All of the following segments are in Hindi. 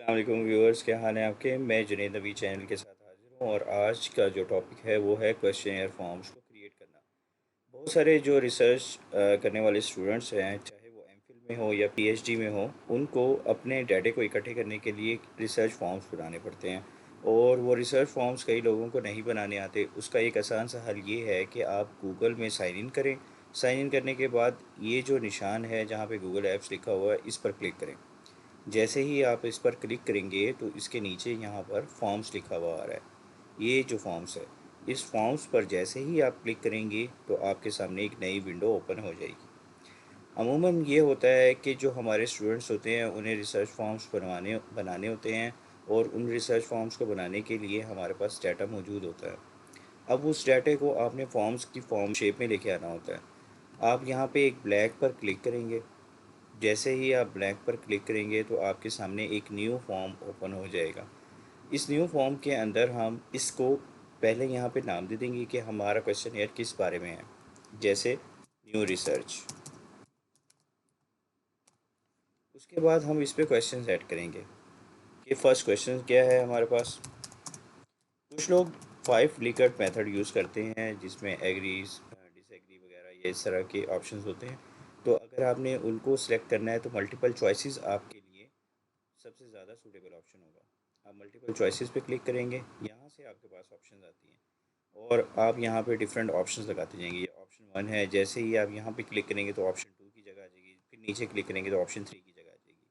अस्सलाम वालेकुम व्यूअर्स, क्या हाल है आपके। मैं जुनैद नबी चैनल के साथ हाजिर हूँ और आज का जो टॉपिक है वो है क्वेश्चन फॉर्म्स को क्रिएट करना। बहुत सारे जो रिसर्च करने वाले स्टूडेंट्स हैं, चाहे वो एमफिल में हो या पीएचडी में हो, उनको अपने डाटे को इकट्ठे करने के लिए रिसर्च फॉर्म्स बनाने पड़ते हैं। और वो रिसर्च फॉर्म्स कई लोगों को नहीं बनाने आते। उसका एक आसान सा हल ये है कि आप गूगल में साइन इन करें। साइन इन करने के बाद ये जो निशान है जहाँ पे गूगल ऐप्स लिखा हुआ है, इस पर क्लिक करें। जैसे ही आप इस पर क्लिक करेंगे तो इसके नीचे यहाँ पर फॉर्म्स लिखा हुआ आ रहा है। ये जो फॉर्म्स है, इस फॉर्म्स पर जैसे ही आप क्लिक करेंगे तो आपके सामने एक नई विंडो ओपन हो जाएगी। अमूमन ये होता है कि जो हमारे स्टूडेंट्स होते हैं उन्हें रिसर्च फॉर्म्स बनवाने बनाने होते हैं, और उन रिसर्च फॉर्म्स को बनाने के लिए हमारे पास डाटा मौजूद होता है। अब उस डाटे को आपने फॉर्म्स की फॉर्म शेप में लेके आना होता है। आप यहाँ पे एक ब्लैक पर क्लिक करेंगे। जैसे ही आप ब्लैंक पर क्लिक करेंगे तो आपके सामने एक न्यू फॉर्म ओपन हो जाएगा। इस न्यू फॉर्म के अंदर हम इसको पहले यहाँ पे नाम दे देंगे कि हमारा क्वेश्चन यार किस बारे में है। जैसे न्यू रिसर्च। उसके बाद हम इस पे क्वेश्चन ऐड करेंगे कि फर्स्ट क्वेश्चन क्या है हमारे पास। कुछ लोग 5 लिकर्ट मेथड यूज़ करते हैं जिसमें एग्रीज डिसएग्री वगैरह ये इस तरह के ऑप्शंस होते हैं। तो अगर आपने उनको सेलेक्ट करना है तो मल्टीपल चॉइसेस आपके लिए सबसे ज़्यादा सूटेबल ऑप्शन होगा। आप मल्टीपल चॉइसेस पे क्लिक करेंगे, यहाँ से आपके पास ऑप्शंस आती हैं और आप यहाँ पे डिफरेंट ऑप्शंस लगाते जाएंगे। ये ऑप्शन 1 है। जैसे ही आप यहाँ पे क्लिक करेंगे तो ऑप्शन 2 की जगह आ जाएगी, फिर नीचे क्लिक करेंगे तो ऑप्शन 3 की जगह आ जाएगी।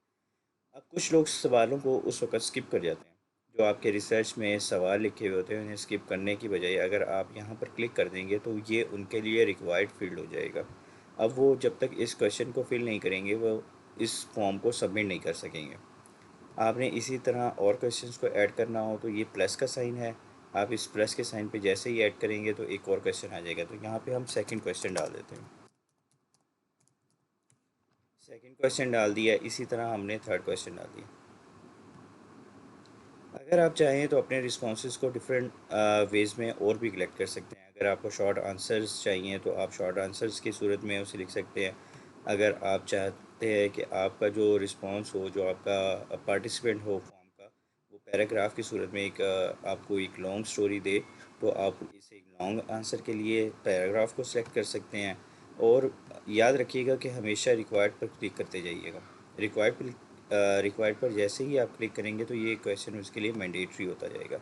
अब कुछ लोग सवालों को उस वक्त स्किप कर जाते हैं। जो आपके रिसर्च में सवाल लिखे हुए होते हैं उन्हें स्किप करने की बजाय अगर आप यहाँ पर क्लिक कर देंगे तो ये उनके लिए रिक्वायर्ड फील्ड हो जाएगा। अब वो जब तक इस क्वेश्चन को फिल नहीं करेंगे वो इस फॉर्म को सबमिट नहीं कर सकेंगे। आपने इसी तरह और क्वेश्चंस को ऐड करना हो तो ये प्लस का साइन है। आप इस प्लस के साइन पे जैसे ही ऐड करेंगे तो एक और क्वेश्चन आ जाएगा। तो यहाँ पे हम सेकंड क्वेश्चन डाल देते हैं। सेकंड क्वेश्चन डाल दिया, इसी तरह हमने थर्ड क्वेश्चन डाल दिया। अगर आप चाहें तो अपने रिस्पॉन्सेज को डिफरेंट वेज में और भी कलेक्ट कर सकते हैं। अगर आपको शॉर्ट आंसर्स चाहिए तो आप शॉर्ट आंसर्स की सूरत में उसे लिख सकते हैं। अगर आप चाहते हैं कि आपका जो रिस्पॉन्स हो, जो आपका पार्टिसिपेंट हो फॉर्म का, वो पैराग्राफ की सूरत में एक आपको एक लॉन्ग स्टोरी दे, तो आप इसे एक लॉन्ग आंसर के लिए पैराग्राफ को सिलेक्ट कर सकते हैं। और याद रखिएगा कि हमेशा रिक्वायर्ड पर क्लिक करते जाइएगा। रिक्वायर्ड रिक्वायर्ड पर जैसे ही आप क्लिक करेंगे तो ये क्वेश्चन उसके लिए मैंडेटरी होता जाएगा।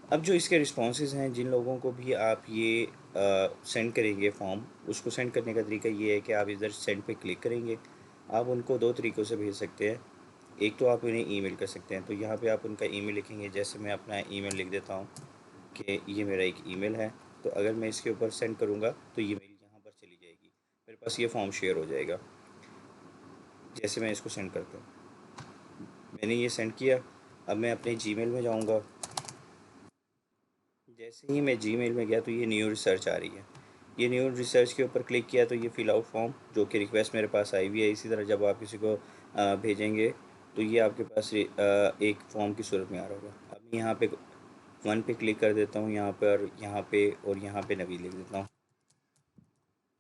अब जो इसके रिस्पॉन्सेज हैं, जिन लोगों को भी आप ये सेंड करेंगे फॉर्म, उसको सेंड करने का तरीका ये है कि आप इधर सेंड पे क्लिक करेंगे। आप उनको दो तरीक़ों से भेज सकते हैं। एक तो आप उन्हें ईमेल कर सकते हैं। तो यहाँ पे आप उनका ईमेल लिखेंगे। जैसे मैं अपना ईमेल लिख देता हूँ कि ये मेरा एक ईमेल है। तो अगर मैं इसके ऊपर सेंड करूँगा तो ये मेल यहाँ पर चली जाएगी, मेरे पास ये फॉर्म शेयर हो जाएगा। जैसे मैं इसको सेंड करता हूँ, मैंने ये सेंड किया। अब मैं अपने जीमेल में जाऊंगा। जैसे ही मैं जीमेल में गया तो ये न्यू रिसर्च आ रही है। ये न्यू रिसर्च के ऊपर क्लिक किया तो ये फिल आउट फॉर्म जो कि रिक्वेस्ट मेरे पास आई हुई है। इसी तरह जब आप किसी को भेजेंगे तो ये आपके पास एक फॉर्म की सूरत में आ रहा होगा। अब मैं यहाँ पे 1 पे क्लिक कर देता हूँ, यहाँ पे और यहाँ पे नबी लिख देता हूँ।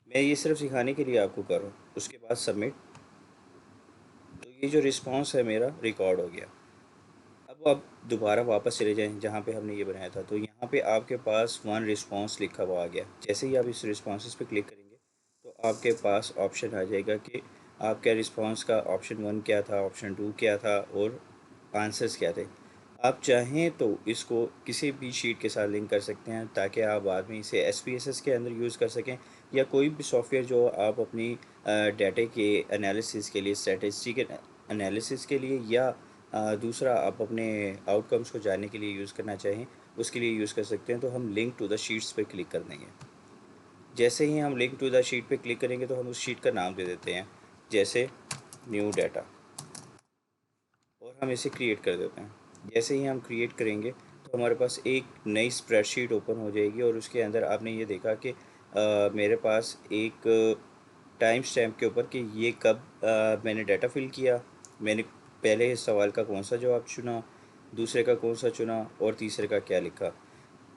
मैं ये सिर्फ सिखाने के लिए आपको कर रहा हूँ। उसके बाद सबमिट। तो ये जो रिस्पॉन्स है मेरा रिकॉर्ड हो गया। अब आप दोबारा वापस चले जाएं जहाँ पे हमने ये बनाया था। तो यहाँ पे आपके पास 1 रिस्पॉन्स लिखा हुआ आ गया। जैसे ही आप इस रिस्पॉन्सेस पे क्लिक करेंगे तो आपके पास ऑप्शन आ जाएगा कि आपका रिस्पॉन्स का ऑप्शन 1 क्या था, ऑप्शन 2 क्या था और आंसर्स क्या थे। आप चाहें तो इसको किसी भी शीट के साथ लिंक कर सकते हैं ताकि आप बाद में इसे एसपीएसएस के अंदर यूज़ कर सकें, या कोई भी सॉफ्टवेयर जो आप अपनी डाटे के एनालिसिस के लिए, स्टैटिस्टिक एनालिसिस के लिए, या दूसरा आप अपने आउटकम्स को जानने के लिए यूज़ करना चाहें, उसके लिए यूज़ कर सकते हैं। तो हम लिंक टू द शीट्स पे क्लिक कर देंगे। जैसे ही हम लिंक टू द शीट पे क्लिक करेंगे तो हम उस शीट का नाम दे देते हैं, जैसे न्यू डाटा, और हम इसे क्रिएट कर देते हैं। जैसे ही हम क्रिएट करेंगे तो हमारे पास एक नई स्प्रेडशीट ओपन हो जाएगी और उसके अंदर आपने ये देखा कि मेरे पास एक टाइम स्टैम्प के ऊपर कि ये कब मैंने डाटा फिल किया, मैंने पहले इस सवाल का कौन सा जवाब चुना, दूसरे का कौन सा चुना और तीसरे का क्या लिखा।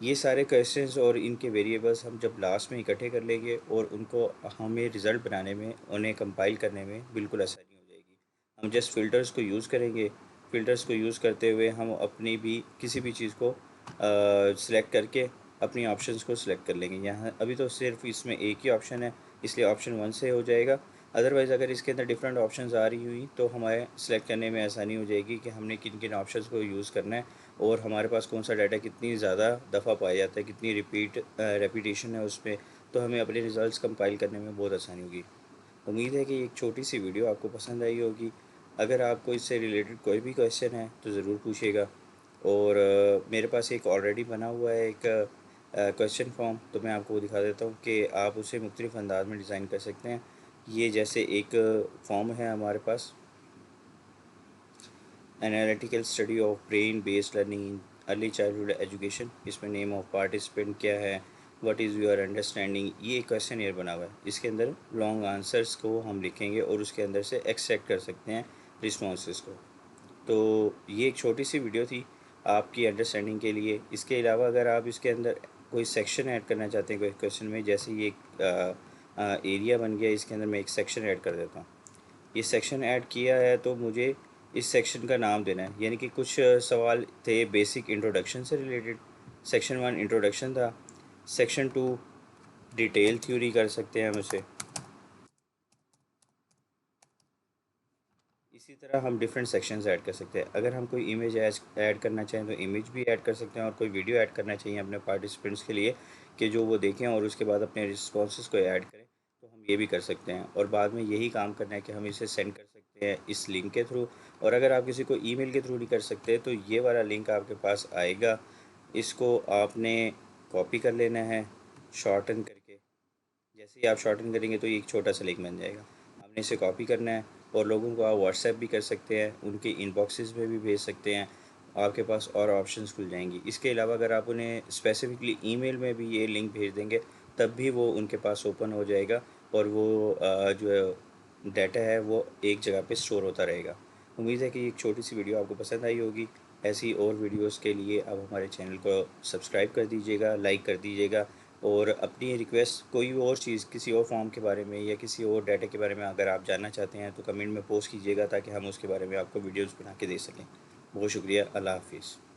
ये सारे क्वेश्चंस और इनके वेरिएबल्स हम जब लास्ट में इकट्ठे कर लेंगे और उनको हमें रिज़ल्ट बनाने में, उन्हें कंपाइल करने में बिल्कुल आसानी हो जाएगी। हम जस्ट फ़िल्टर्स को यूज़ करेंगे। फ़िल्टर्स को यूज़ करते हुए हम अपनी भी किसी भी चीज़ को सिलेक्ट करके अपनी ऑप्शंस को सिलेक्ट कर लेंगे। यहाँ अभी तो सिर्फ इसमें एक ही ऑप्शन है, इसलिए ऑप्शन 1 से हो जाएगा। अदरवाइज़ अगर इसके अंदर डिफरेंट ऑप्शंस आ रही हुई तो हमारे सिलेक्ट करने में आसानी हो जाएगी कि हमने किन किन ऑप्शंस को यूज़ करना है और हमारे पास कौन सा डाटा कितनी ज़्यादा दफ़ा पाया जाता है, कितनी रेपिटेशन है उसमें, तो हमें अपने रिज़ल्ट्स कंपाइल करने में बहुत आसानी होगी। उम्मीद है कि एक छोटी सी वीडियो आपको पसंद आई होगी। अगर आपको इससे रिलेटेड कोई भी क्वेश्चन है तो ज़रूर पूछिएगा। और मेरे पास एक ऑलरेडी बना हुआ है एक क्वेश्चन फॉर्म, तो मैं आपको वो दिखा देता हूँ कि आप उसे मुख्तलिफ़ अंदाज में डिज़ाइन कर सकते हैं। ये जैसे एक फॉर्म है हमारे पास, analytical study of brain based learning in early childhood education. इसमें नेम ऑफ पार्टिसिपेंट क्या है, व्हाट इज़ योर अंडरस्टैंडिंग, ये एक क्वेश्चन ईयर बना हुआ है। इसके अंदर लॉन्ग आंसर्स को हम लिखेंगे और उसके अंदर से एक्सट्रैक्ट कर सकते हैं रिस्पॉन्सेस को। तो ये एक छोटी सी वीडियो थी आपकी अंडरस्टैंडिंग के लिए। इसके अलावा अगर आप इसके अंदर कोई सेक्शन ऐड करना चाहते हैं कोई क्वेश्चन में, जैसे ये एक एरिया बन गया, इसके अंदर मैं एक सेक्शन ऐड कर देता हूँ। ये सेक्शन ऐड किया है तो मुझे इस सेक्शन का नाम देना है, यानी कि कुछ सवाल थे बेसिक इंट्रोडक्शन से रिलेटेड। सेक्शन 1 इंट्रोडक्शन था, सेक्शन 2 डिटेल थ्योरी कर सकते हैं हम उसे। इसी तरह हम डिफरेंट सेक्शंस ऐड कर सकते हैं। अगर हम कोई इमेज ऐड करना चाहें तो इमेज भी ऐड कर सकते हैं, और कोई वीडियो ऐड करना चाहिए अपने पार्टिसिपेंट्स के लिए कि जो वो देखें और उसके बाद अपने रिस्पॉन्सेस को ऐड करें, तो हम ये भी कर सकते हैं। और बाद में यही काम करना है कि हम इसे सेंड कर सकते हैं इस लिंक के थ्रू। और अगर आप किसी को ईमेल के थ्रू नहीं कर सकते तो ये वाला लिंक आपके पास आएगा, इसको आपने कॉपी कर लेना है शॉर्टन करके। जैसे ही आप शॉर्टन करेंगे तो ये एक छोटा सा लिंक बन जाएगा। आपने इसे कॉपी करना है और लोगों को आप व्हाट्सएप भी कर सकते हैं, उनके इनबॉक्सेस में भी भेज सकते हैं। आपके पास और ऑप्शंस खुल जाएंगी। इसके अलावा अगर आप उन्हें स्पेसिफिकली ईमेल में भी ये लिंक भेज देंगे तब भी वो उनके पास ओपन हो जाएगा, और वो जो डाटा है वो एक जगह पे स्टोर होता रहेगा। उम्मीद है कि एक छोटी सी वीडियो आपको पसंद आई होगी। ऐसी और वीडियोस के लिए आप हमारे चैनल को सब्सक्राइब कर दीजिएगा, लाइक कर दीजिएगा। और अपनी रिक्वेस्ट कोई और चीज़ किसी और फॉर्म के बारे में या किसी और डाटा के बारे में अगर आप जानना चाहते हैं तो कमेंट में पोस्ट कीजिएगा, ताकि हम उसके बारे में आपको वीडियोस बना के दे सकें। बहुत शुक्रिया। अल्लाह हाफिज़।